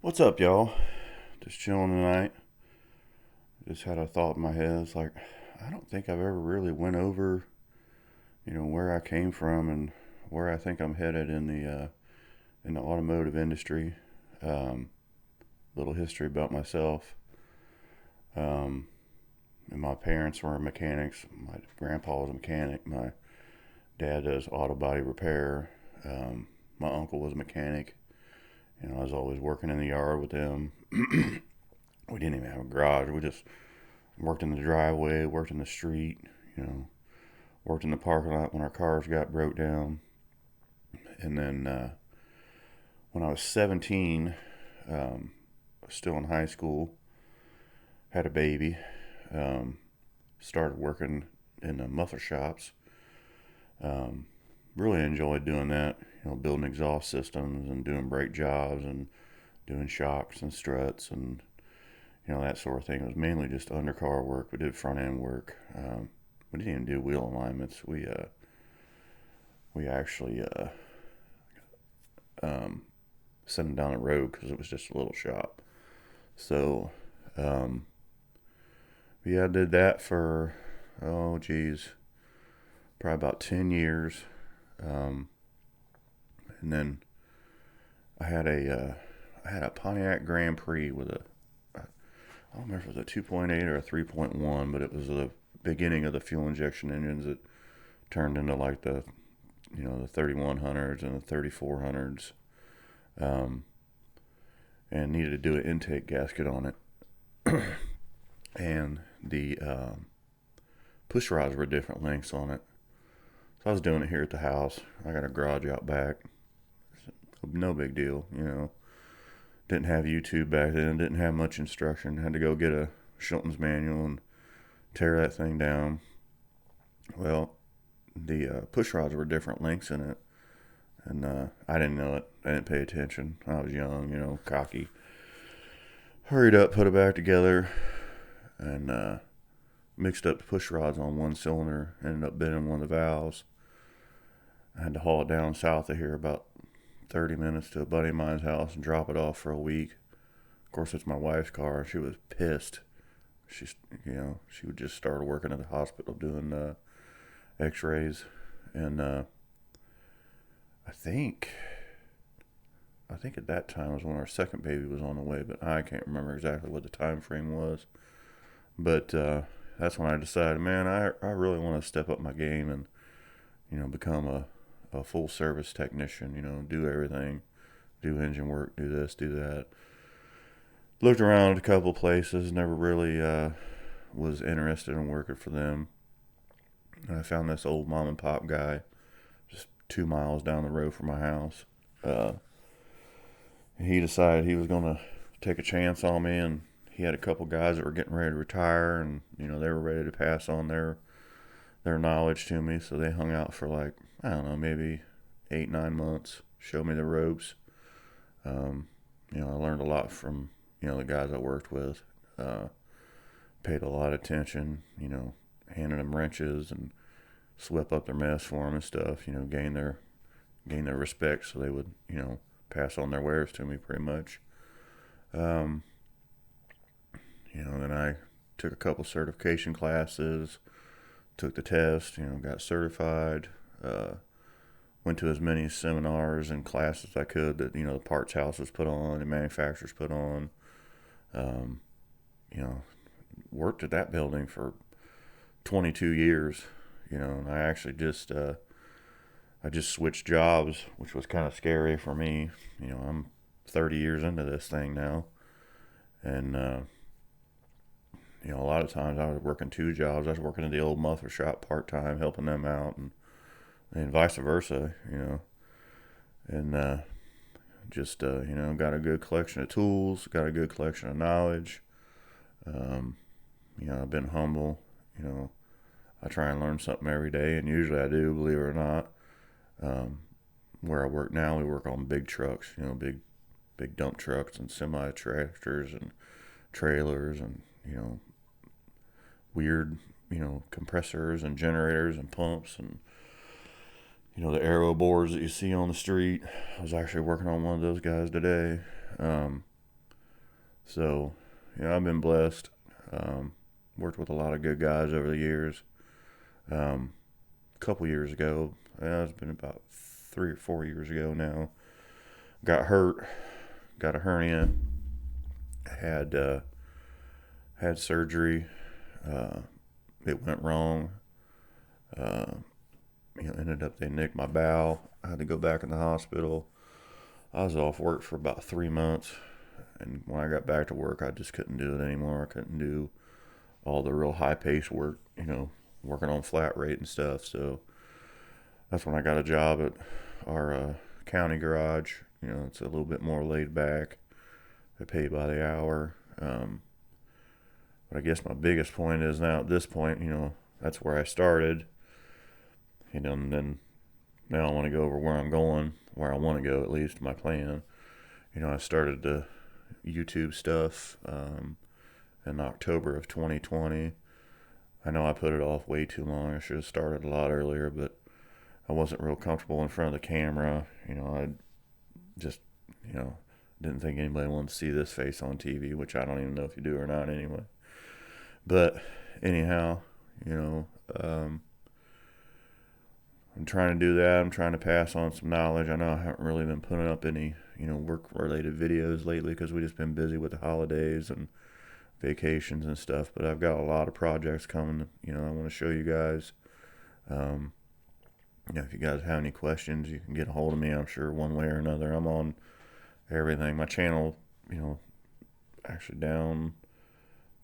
What's up, y'all? Just chilling tonight. Just had a thought in my head. It's like, I don't think I've ever really went over, where I came from and where I think I'm headed in the automotive industry. Um, Little history about myself. Um, and my parents were mechanics. My grandpa was a mechanic. My dad does auto body repair. My uncle was a mechanic. I was always working in the yard with them. We didn't even have a garage. We just worked in the driveway, worked in the street, you know, worked in the parking lot when our cars got broke down. And then when I was 17, still in high school, had a baby, um, started working in the muffler shops. Um, Really enjoyed doing that, building exhaust systems and doing brake jobs and doing shocks and struts and that sort of thing. It was mainly just undercar work. We did front end work. We didn't even do wheel alignments. We actually um, sent them down the road because it was just a little shop. So um, yeah, I did that for probably about 10 years, um, and then I had a Pontiac Grand Prix with I don't remember if it was a 2.8 or a 3.1, but it was the beginning of the fuel injection engines that turned into like the 3100s and the 3400s, um, and needed to do an intake gasket on it. And the push rods were different lengths on it. So I was doing it here at the house. I got a garage out back. No big deal. Didn't have YouTube back then. Didn't have much instruction. Had to go get a Schulten's manual and tear that thing down. Well, the push rods were different lengths in it, and I didn't know it. I didn't pay attention. I was young, cocky. Hurried up, put it back together, and mixed up the push rods on one cylinder. Ended up bending one of the valves. I had to haul it down south of here about 30 minutes to a buddy of mine's house and drop it off for a week. Of course, it's my wife's car. She was pissed. She's, she would just start working at the hospital doing X-rays, and I think, I think at that time was when our second baby was on the way, but I can't remember exactly what the time frame was. But that's when I decided, man, I really want to step up my game and become a full service technician. Do everything, do engine work, do this, do that. Looked around at a couple places, never really was interested in working for them. And I found this old mom and pop guy just 2 miles down the road from my house. Uh, he decided he was going to take a chance on me, and he had a couple guys that were getting ready to retire, and they were ready to pass on their knowledge to me. So they hung out for like, I don't know, maybe 8 9 months, showed me the ropes. I learned a lot from the guys I worked with. Uh, Paid a lot of attention. Handed them wrenches and swept up their mess for them and stuff. Gain their respect, so they would pass on their wares to me pretty much. Um, then I took a couple certification classes, took the test, got certified. Went to as many seminars and classes as I could that the parts houses put on and manufacturers put on. Um, you know, Worked at that building for 22 years. And I just switched jobs, which was kind of scary for me. I'm 30 years into this thing now, and a lot of times I was working two jobs. I was working at the old muffler shop part time, helping them out, and vice versa. And just got a good collection of tools, got a good collection of knowledge. Um, I've been humble. I try and learn something every day, and usually I do, believe it or not. Um, where I work now, we work on big trucks, big dump trucks and semi tractors and trailers and weird compressors and generators and pumps and the aero boards that you see on the street. I was actually working on one of those guys today. Um, So, I've been blessed. Worked with a lot of good guys over the years. A couple years ago, it's been about 3 or 4 years ago now, got hurt, got a hernia, had had surgery. Uh, it went wrong. Uh, Ended up they nicked my bowel. I had to go back in the hospital. I was off work for about 3 months, and when I got back to work, I just couldn't do it anymore. I couldn't do all the real high paced work, working on flat rate and stuff. So that's when I got a job at our county garage. It's a little bit more laid back. They pay by the hour. But I guess my biggest point is now at this point, that's where I started. And then now I want to go over where I'm going, where I want to go, at least my plan. I started the YouTube stuff in October of 2020. I know I put it off way too long. I should have started a lot earlier, but I wasn't real comfortable in front of the camera. I just, didn't think anybody wanted to see this face on TV, which I don't even know if you do or not anyway. But anyhow, I'm trying to do that. I'm trying to pass on some knowledge. I know I haven't really been putting up any, work-related videos lately because we've just been busy with the holidays and vacations and stuff. But I've got a lot of projects coming, I want to show you guys. If you guys have any questions, you can get a hold of me, I'm sure, one way or another. I'm on everything. My channel, actually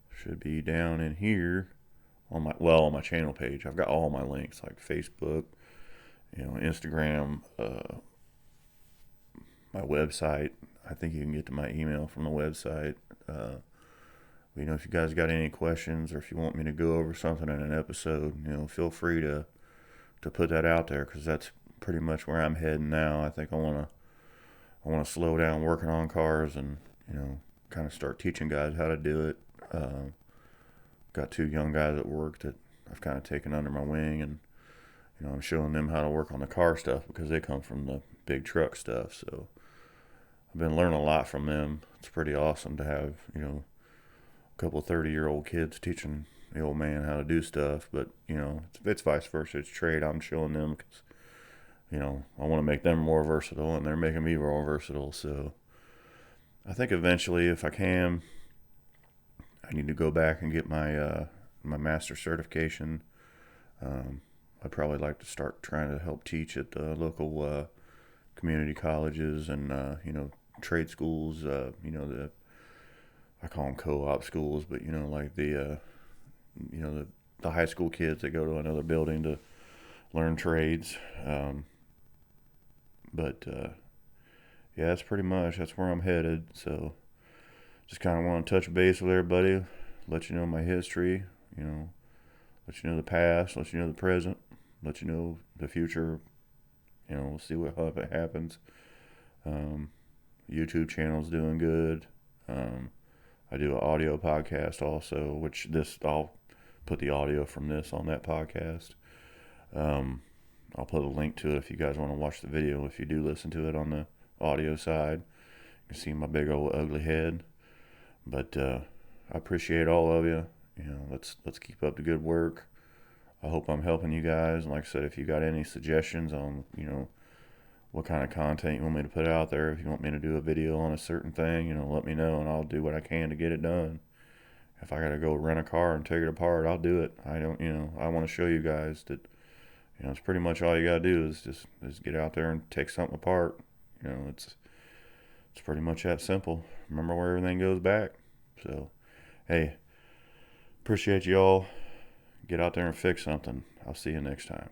should be down in here on my channel page. I've got all my links, like Facebook, Instagram, my website. I think you can get to my email from the website. If you guys got any questions, or if you want me to go over something in an episode, feel free to put that out there, because that's pretty much where I'm heading now. I think I want to slow down working on cars and kind of start teaching guys how to do it. Got 2 young guys at work that I've kind of taken under my wing, and I'm showing them how to work on the car stuff because they come from the big truck stuff. So I've been learning a lot from them. It's pretty awesome to have a couple of 30-year-old kids teaching the old man how to do stuff. But it's vice versa. It's trade. I'm showing them because I want to make them more versatile, and they're making me more versatile. So I think eventually, if I can, I need to go back and get my my master certification. I'd probably like to start trying to help teach at the local community colleges and trade schools. I call them co-op schools, but like the high school kids that go to another building to learn trades. But that's where I'm headed. So just kind of want to touch base with everybody, let you know my history, let you know the past, let you know the present, let you know the future. We'll see what happens. YouTube channel's doing good. I do an audio podcast also, which I'll put the audio from this on that podcast. I'll put a link to it if you guys want to watch the video. If you do listen to it on the audio side, you can see my big old ugly head. But I appreciate all of you. Let's keep up the good work. I hope I'm helping you guys. And like I said, if you got any suggestions on what kind of content you want me to put out there, if you want me to do a video on a certain thing, let me know, and I'll do what I can to get it done. If I gotta go rent a car and take it apart, I'll do it. I want to show you guys that it's pretty much all you gotta do is just get out there and take something apart. It's pretty much that simple. Remember where everything goes back. So, hey, appreciate you all. Get out there and fix something. I'll see you next time.